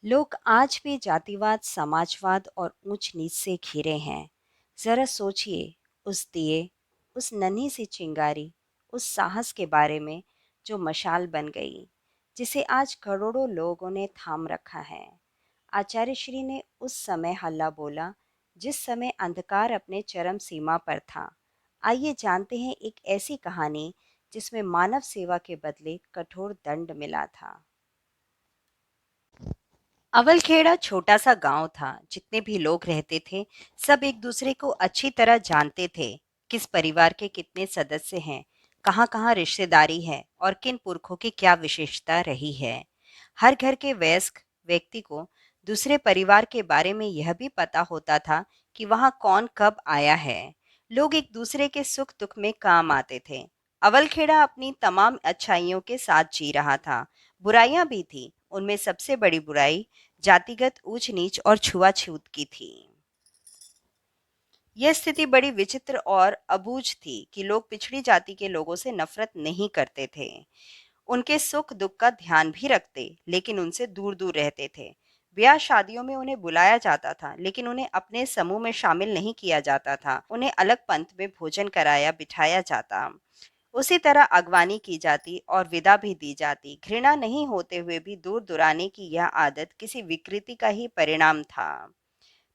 लोग आज भी जातिवाद, समाजवाद और ऊंच नीच से घिरे हैं। जरा सोचिए, उस दिए, उस नन्ही सी चिंगारी, उस साहस के बारे में जो मशाल बन गई, जिसे आज करोड़ों लोगों ने थाम रखा है। आचार्य श्री ने उस समय हल्ला बोला, जिस समय अंधकार अपने चरम सीमा पर था। आइए जानते हैं एक ऐसी कहानी जिसमें मानव सेवा के बदले कठोर दंड मिला था। अवलखेड़ा छोटा सा गांव था। जितने भी लोग रहते थे, सब एक दूसरे को अच्छी तरह जानते थे। किस परिवार के कितने सदस्य हैं, कहाँ कहाँ रिश्तेदारी है और किन पुरखों की क्या विशेषता रही है। हर घर के वयस्क व्यक्ति को दूसरे परिवार के बारे में यह भी पता होता था कि वहाँ कौन कब आया है। लोग एक दूसरे के सुख दुख में काम आते थे। अवलखेड़ा अपनी तमाम अच्छाइयों के साथ जी रहा था। बुराइयां भी थी। उनमें सबसे बड़ी बुराई जातिगत ऊंच नीच और छुआछूत की थी। यह स्थिति बड़ी विचित्र और अबूझ थी कि लोग पिछड़ी जाति के लोगों से नफरत नहीं करते थे। उनके सुख दुख का ध्यान भी रखते, लेकिन उनसे दूर दूर रहते थे। ब्याह शादियों में उन्हें बुलाया जाता था, लेकिन उन्हें अपने समूह में शामिल नहीं किया जाता था। उन्हें अलग पंथ में भोजन कराया बिठाया जाता। उसी तरह अगवानी की जाती और विदा भी दी जाती। घृणा नहीं होते हुए भी दूर दुराने की यह आदत किसी विकृति का ही परिणाम था।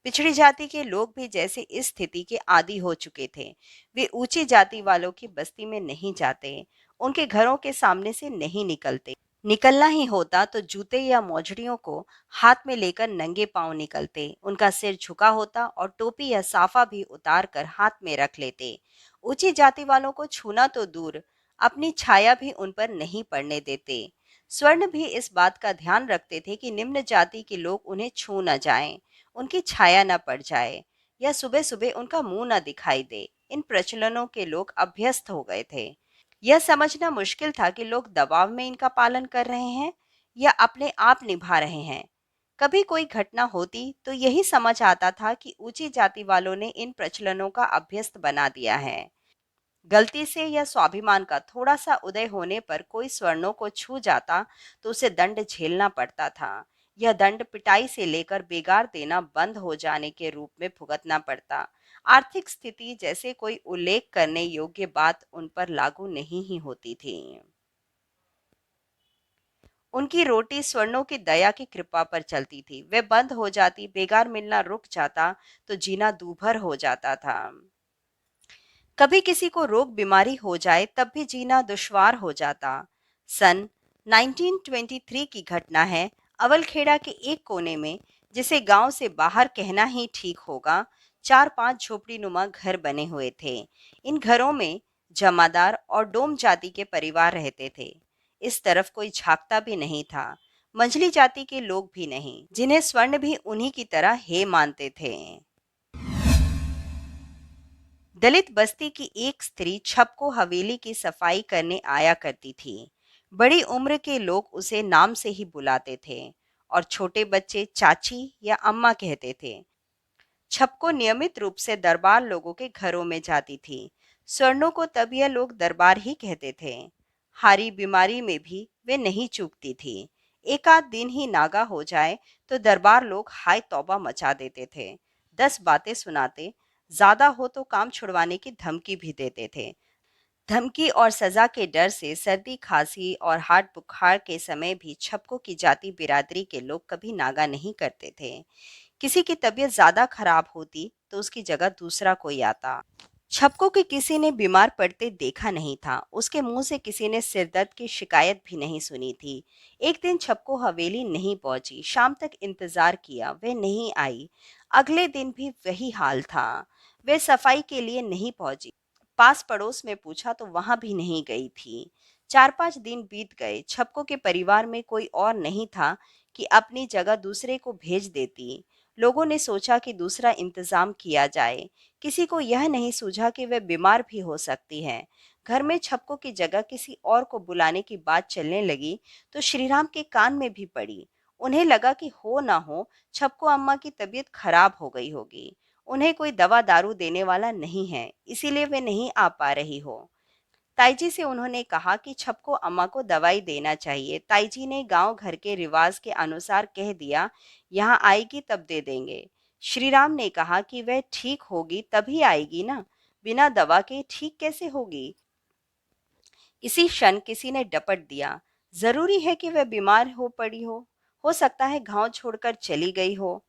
पिछड़ी जाति के लोग भी जैसे इस स्थिति के आदी हो चुके थे। वे ऊंची जाति वालों की बस्ती में नहीं जाते, उनके घरों के सामने से नहीं निकलते। निकलना ही होता तो जूते या मोजड़ियों को हाथ में लेकर नंगे पांव निकलते। उनका सिर झुका होता और टोपी या साफा भी उतार कर हाथ में रख लेते। ऊंची जाति वालों को छूना तो दूर, अपनी छाया भी उन पर नहीं पड़ने देते। स्वर्ण भी इस बात का ध्यान रखते थे कि निम्न जाति के लोग उन्हें छू न जाएं, उनकी छाया न पड़ जाए, या सुबह सुबह उनका मुंह न दिखाई दे। इन प्रचलनों के लोग अभ्यस्त हो गए थे। यह समझना मुश्किल था कि लोग दबाव में इनका पालन कर रहे हैं या अपने आप निभा रहे हैं। कभी कोई घटना होती तो यही समझ आता था कि ऊंची जाति वालों ने इन प्रचलनों का अभ्यस्त बना दिया है। गलती से या स्वाभिमान का थोड़ा सा उदय होने पर कोई स्वर्णों को छू जाता तो उसे दंड झेलना पड़ता था। यह दंड पिटाई से लेकर बेगार देना बंद हो जाने के रूप में भुगतना पड़ता। आर्थिक स्थिति जैसे कोई उल्लेख करने योग्य बात उन पर लागू नहीं ही होती थी। उनकी रोटी स्वर्णों की दया की कृपा पर चलती थी। वे बंद हो जाती, बेगार मिलना रुक जाता, तो जीना दूभर हो जाता था। कभी किसी को रोग बीमारी हो जाए तब भी जीना दुश्वार हो जाता। सन 1923 की घटना है। अवलखेड़ा के एक कोने में, जिसे गांव से बाहर कहना ही ठीक होगा, 4-5 झोपड़ी नुमा घर बने हुए थे। इन घरों में जमादार और डोम जाति के परिवार रहते थे। इस तरफ कोई झांकता भी नहीं था। मंझली जाति के लोग भी नहीं, जिन्हें स्वर्ण भी उन्हीं की तरह हे मानते थे। दलित बस्ती की एक स्त्री छप को हवेली की सफाई करने आया करती थी। बड़ी उम्र के लोग उसे नाम से ही बुलाते थे और छोटे बच्चे चाची या अम्मा कहते थे। छप को नियमित रूप से दरबार लोगों के घरों में जाती थी। स्वर्णों को तब यह लोग दरबार ही कहते थे। हारी बीमारी में भी वे नहीं चूकती थी। एक आध दिन ही नागा हो जाए तो दरबार लोग हाय तौबा मचा देते थे। 10 बातें सुनाते, ज्यादा हो तो काम छुड़वाने की धमकी भी देते थे। धमकी और सजा के डर से सर्दी खांसी और हार्ट बुखार के समय भी छपको की जाति बिरादरी के लोग कभी नागा नहीं करते थे। किसी की तबीयत ज्यादा खराब होती तो उसकी जगह दूसरा कोई आता। छपको के किसी ने बीमार पड़ते देखा नहीं था। उसके मुंह से किसी ने सिरदर्द की शिकायत भी नहीं सुनी थी। एक दिन छपको हवेली नहीं पहुंची। शाम तक इंतजार किया, वह नहीं आई। अगले दिन भी वही हाल था। वह सफाई के लिए नहीं पहुंची। पास पड़ोस में पूछा तो वहां भी नहीं गई थी। 4-5 दिन बीत गए। छपको के परिवार में कोई और नहीं था कि अपनी जगह दूसरे को भेज देती। लोगों ने सोचा कि दूसरा इंतजाम किया जाए। किसी को यह नहीं सूझा कि वह बीमार भी हो सकती है। घर में छपको की जगह किसी और को बुलाने की बात चलने लगी तो श्रीराम के कान में भी पड़ी। उन्हें लगा कि हो ना हो छपको अम्मा की तबीयत खराब हो गई होगी। उन्हें कोई दवा दारू देने वाला नहीं है, इसीलिए वे नहीं आ पा रही हो। ताईजी से उन्होंने कहा कि छपको अम्मा को दवाई देना चाहिए। ताईजी ने गांव घर के रिवाज के अनुसार कह दिया, यहाँ आएगी तब दे देंगे। श्रीराम ने कहा कि वह ठीक होगी तभी आएगी ना, बिना दवा के ठीक कैसे होगी। इसी क्षण किसी ने डपट दिया, जरूरी है कि वह बीमार हो पड़ी हो सकता है गांव छोड़कर चली गई हो।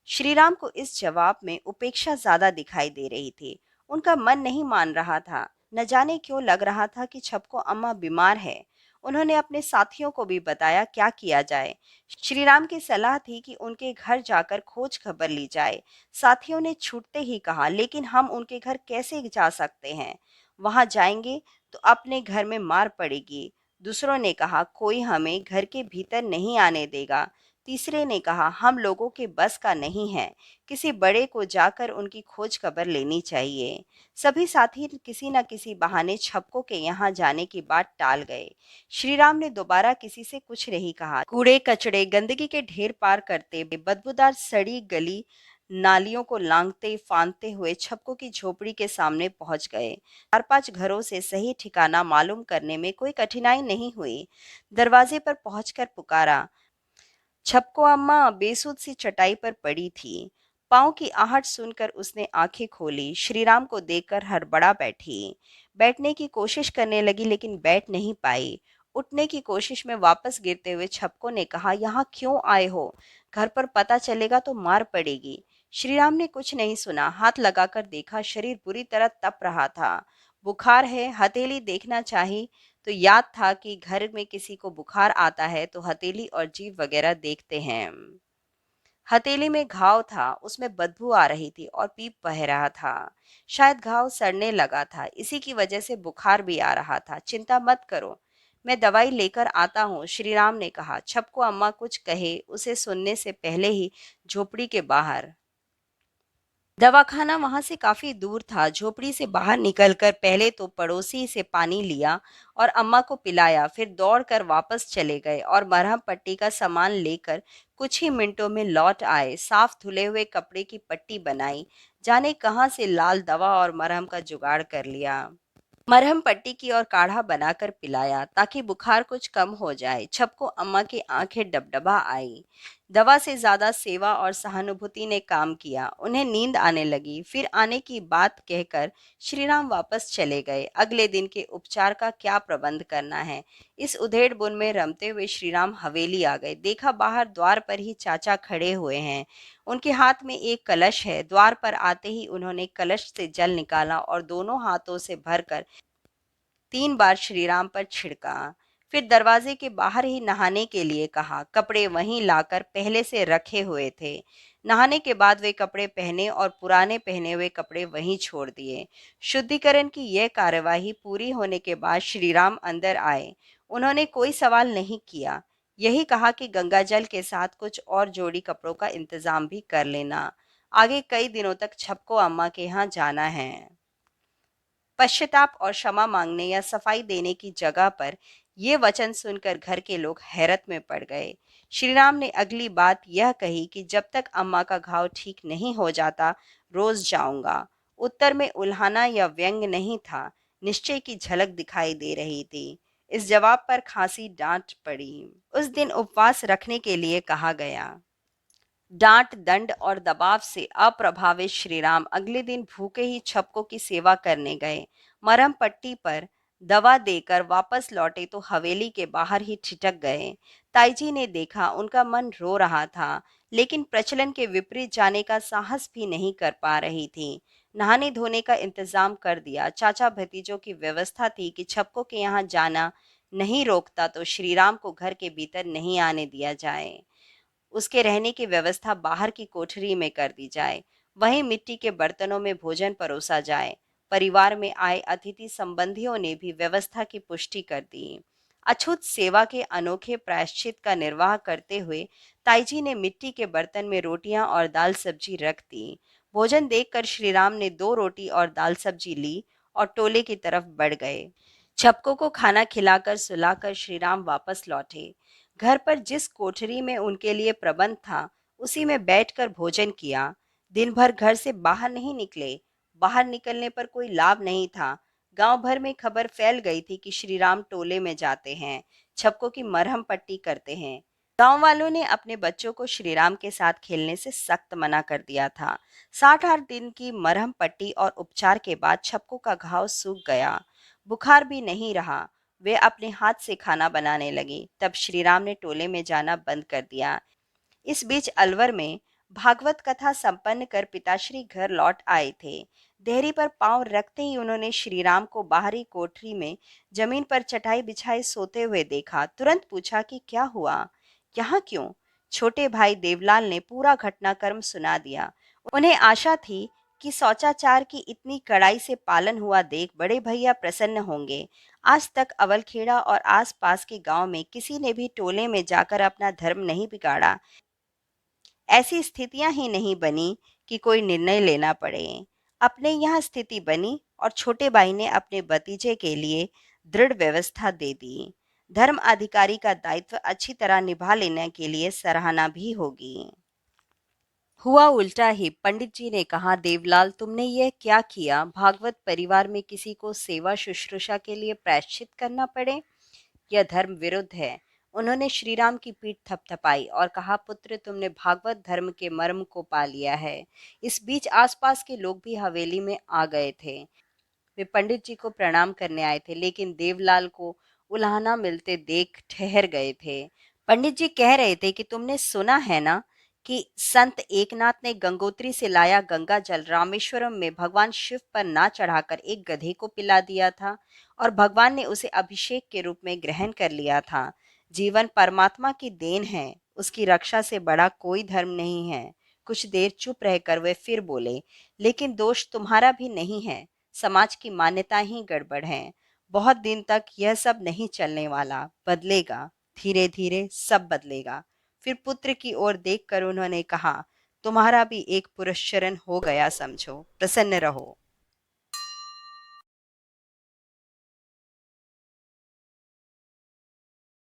श्रीराम को इस जवाब में उपेक्षा ज्यादा दिखाई दे रही थी। उनका मन नहीं मान रहा था। न जाने क्यों लग रहा था कि छपको अम्मा बीमार है। उन्होंने अपने साथियों को भी बताया क्या किया जाए। श्रीराम की सलाह थी कि उनके घर जाकर खोज खबर ली जाए। साथियों ने छूटते ही कहा, लेकिन हम उनके घर कैसे जा सकते हैं? वहां जाएंगे तो अपने घर में मार पड़ेगी। दूसरों ने कहा, कोई हमें घर के भीतर नहीं आने देगा। तीसरे ने कहा, हम लोगों के बस का नहीं है। किसी बड़े को जाकर उनकी खोज खबर लेनी चाहिए। सभी साथी किसी न किसी बहाने छपको के यहाँ जाने की बात टाल गए। श्रीराम ने दोबारा किसी से कुछ नहीं कहा। कूड़े कचड़े गंदगी के ढेर पार करते, बदबूदार सड़ी गली नालियों को लांघते फांदते हुए छपको की झोपड़ी के सामने पहुंच गए। 4-5 घरों से सही ठिकाना मालूम करने में कोई कठिनाई नहीं हुई। दरवाजे पर पहुंचकर पुकारा। छपको अम्मा बेसुध सी चटाई पर पड़ी थी। पाँव की आहट सुनकर उसने आंखें खोली। श्रीराम को देखकर हड़बड़ा बैठी। बैठने की कोशिश करने लगी लेकिन बैठ नहीं पाई। उठने की कोशिश में वापस गिरते हुए छपको ने कहा, यहाँ क्यों आए हो? घर पर पता चलेगा तो मार पड़ेगी। श्रीराम ने कुछ नहीं सुना। हाथ लगाकर देखा, शरीर बुरी तरह तप रहा था। बुखार है, हथेली देखना चाहिए तो याद था कि घर में किसी को बुखार आता है तो हथेली और जीभ वगैरह देखते हैं। हथेली में घाव था, उसमें बदबू आ रही थी और पीप बह रहा था। शायद घाव सड़ने लगा था, इसी की वजह से बुखार भी आ रहा था। चिंता मत करो, मैं दवाई लेकर आता हूँ, श्रीराम ने कहा। छपको अम्मा कुछ कहे उसे सुनने से पहले ही झोपड़ी के बाहर दवाखाना वहां से काफी दूर था। झोपड़ी से बाहर निकलकर पहले तो पड़ोसी से पानी लिया और अम्मा को पिलाया, फिर दौड़कर वापस चले गए और मरहम पट्टी का सामान लेकर कुछ ही मिनटों में लौट आए। साफ धुले हुए कपड़े की पट्टी बनाई, जाने कहाँ से लाल दवा और मरहम का जुगाड़ कर लिया। मरहम पट्टी की और काढ़ा बनाकर पिलाया ताकि बुखार कुछ कम हो जाए। छपको अम्मा की आंखें डबडबा आई। दवा से ज्यादा सेवा और सहानुभूति ने काम किया। उन्हें नींद आने लगी। फिर आने की बात कहकर श्रीराम वापस चले गए। अगले दिन के उपचार का क्या प्रबंध करना है, इस उधेड़ बुन में रमते हुए श्रीराम हवेली आ गए। देखा, बाहर द्वार पर ही चाचा खड़े हुए हैं। उनके हाथ में एक कलश है। द्वार पर आते ही उन्होंने कलश से जल निकाला और दोनों हाथों से भरकर 3 बार श्रीराम पर छिड़का। फिर दरवाजे के बाहर ही नहाने के लिए कहा। कपड़े वहीं लाकर पहले से रखे हुए थे। नहाने के बाद वे कपड़े पहने और पुराने पहने हुए कपड़े वहीं छोड़ दिए। शुद्धिकरण की यह कार्यवाही पूरी होने के बाद श्रीराम अंदर आए। उन्होंने कोई सवाल नहीं किया, यही कहा कि गंगाजल के साथ कुछ और जोड़ी कपड़ों का इंतजाम भी कर लेना। आगे कई दिनों तक छपको अम्मा के यहाँ जाना है। पश्चाताप और क्षमा मांगने या सफाई देने की जगह पर ये वचन सुनकर घर के लोग हैरत में पड़ गए। श्रीराम ने अगली बात यह कही कि जब तक अम्मा का घाव ठीक नहीं हो जाता, रोज जाऊंगा। उत्तर में उल्हाना या व्यंग नहीं था, निश्चय की झलक दिखाई दे रही थी। इस जवाब पर खासी डांट पड़ी। उस दिन उपवास रखने के लिए कहा गया। डांट, दंड और दबाव से अप्रभावित श्रीराम अगले दिन भूखे ही छपको की सेवा करने गए। मरहम पट्टी पर दवा देकर वापस लौटे तो हवेली के बाहर ही ठिठक गए। ताईजी ने देखा, उनका मन रो रहा था, लेकिन प्रचलन के विपरीत जाने का साहस भी नहीं कर पा रही थी। नहाने धोने का इंतजाम कर दिया। चाचा भतीजों की व्यवस्था थी कि छपको के यहाँ जाना नहीं रोकता तो श्रीराम को घर के भीतर नहीं आने दिया जाए। उसके रहने की व्यवस्था बाहर की कोठरी में कर दी जाए। वहीं मिट्टी के बर्तनों में भोजन परोसा जाए। परिवार में आए अतिथि संबंधियों ने भी व्यवस्था की पुष्टि कर दी। अछूत सेवा के अनोखे प्रायश्चित का निर्वाह करते हुए ताईजी ने मिट्टी के बर्तन में रोटियां और दाल सब्जी रख दी। भोजन देखकर श्रीराम ने 2 रोटी और दाल सब्जी ली और टोले की तरफ बढ़ गए। छपको को खाना खिलाकर सुलाकर श्रीराम वापस लौटे। घर पर जिस कोठरी में उनके लिए प्रबंध था, उसी में बैठकर भोजन किया। दिन भर घर से बाहर नहीं निकले। बाहर निकलने पर कोई लाभ नहीं था। गांव भर में खबर फैल गई थी कि श्री राम टोले में जाते हैं, छप्पकों की मरहम पट्टी करते हैं। गांव वालों ने अपने बच्चों को श्री राम के साथ खेलने से सख्त मना कर दिया था। 60-8 दिन की मरहम पट्टी और उपचार के बाद छप्पकों का घाव सूख गया, बुखार भी नहीं रहा। वे अपने हाथ से खाना बनाने लगी। तब श्री राम ने टोले में जाना बंद कर दिया। इस बीच अलवर में भागवत कथा संपन्न कर पिताश्री घर लौट आए थे। देहरी पर पांव रखते ही उन्होंने श्री राम को बाहरी कोठरी में जमीन पर चटाई बिछाए सोते हुए देखा। तुरंत पूछा कि क्या हुआ, यहाँ क्यों? छोटे भाई देवलाल ने पूरा घटनाक्रम सुना दिया। उन्हें आशा थी कि शौचाचार की इतनी कड़ाई से पालन हुआ देख बड़े भैया प्रसन्न होंगे। आज तक अवलखेड़ा और आसपास के गांव में किसी ने भी टोले में जाकर अपना धर्म नहीं बिगाड़ा। ऐसी स्थितियां ही नहीं बनी कि कोई निर्णय लेना पड़े। अपने यहाँ स्थिति बनी और छोटे भाई ने अपने भतीजे के लिए दृढ़ व्यवस्था दे दी। धर्म अधिकारी का दायित्व अच्छी तरह निभा लेने के लिए सराहना भी होगी। हुआ उल्टा ही। पंडित जी ने कहा, देवलाल तुमने ये क्या किया? भागवत परिवार में किसी को सेवा शुश्रूषा के लिए प्रायश्चित करना पड़े, यह धर्म विरुद्ध है। उन्होंने श्री राम की पीठ थपथपाई और कहा, पुत्र तुमने भागवत धर्म के मर्म को पा लिया है। इस बीच आसपास के लोग भी हवेली में आ गए थे। वे पंडित जी को प्रणाम करने आए थे, लेकिन देवलाल को उल्हाना मिलते देख ठहर गए थे। पंडित जी कह रहे थे कि तुमने सुना है ना कि संत एकनाथ ने गंगोत्री से लाया गंगा जल रामेश्वरम में भगवान शिव पर ना चढ़ाकर एक गधे को पिला दिया था और भगवान ने उसे अभिषेक के रूप में ग्रहण कर लिया था। जीवन परमात्मा की देन है, उसकी रक्षा से बड़ा कोई धर्म नहीं है। कुछ देर चुप रहकर वे फिर बोले, लेकिन दोष तुम्हारा भी नहीं है, समाज की मान्यताएं ही गड़बड़ हैं। बहुत दिन तक यह सब नहीं चलने वाला, बदलेगा, धीरे धीरे सब बदलेगा। फिर पुत्र की ओर देखकर उन्होंने कहा, तुम्हारा भी एक पुरस्चरण हो गया समझो, प्रसन्न रहो।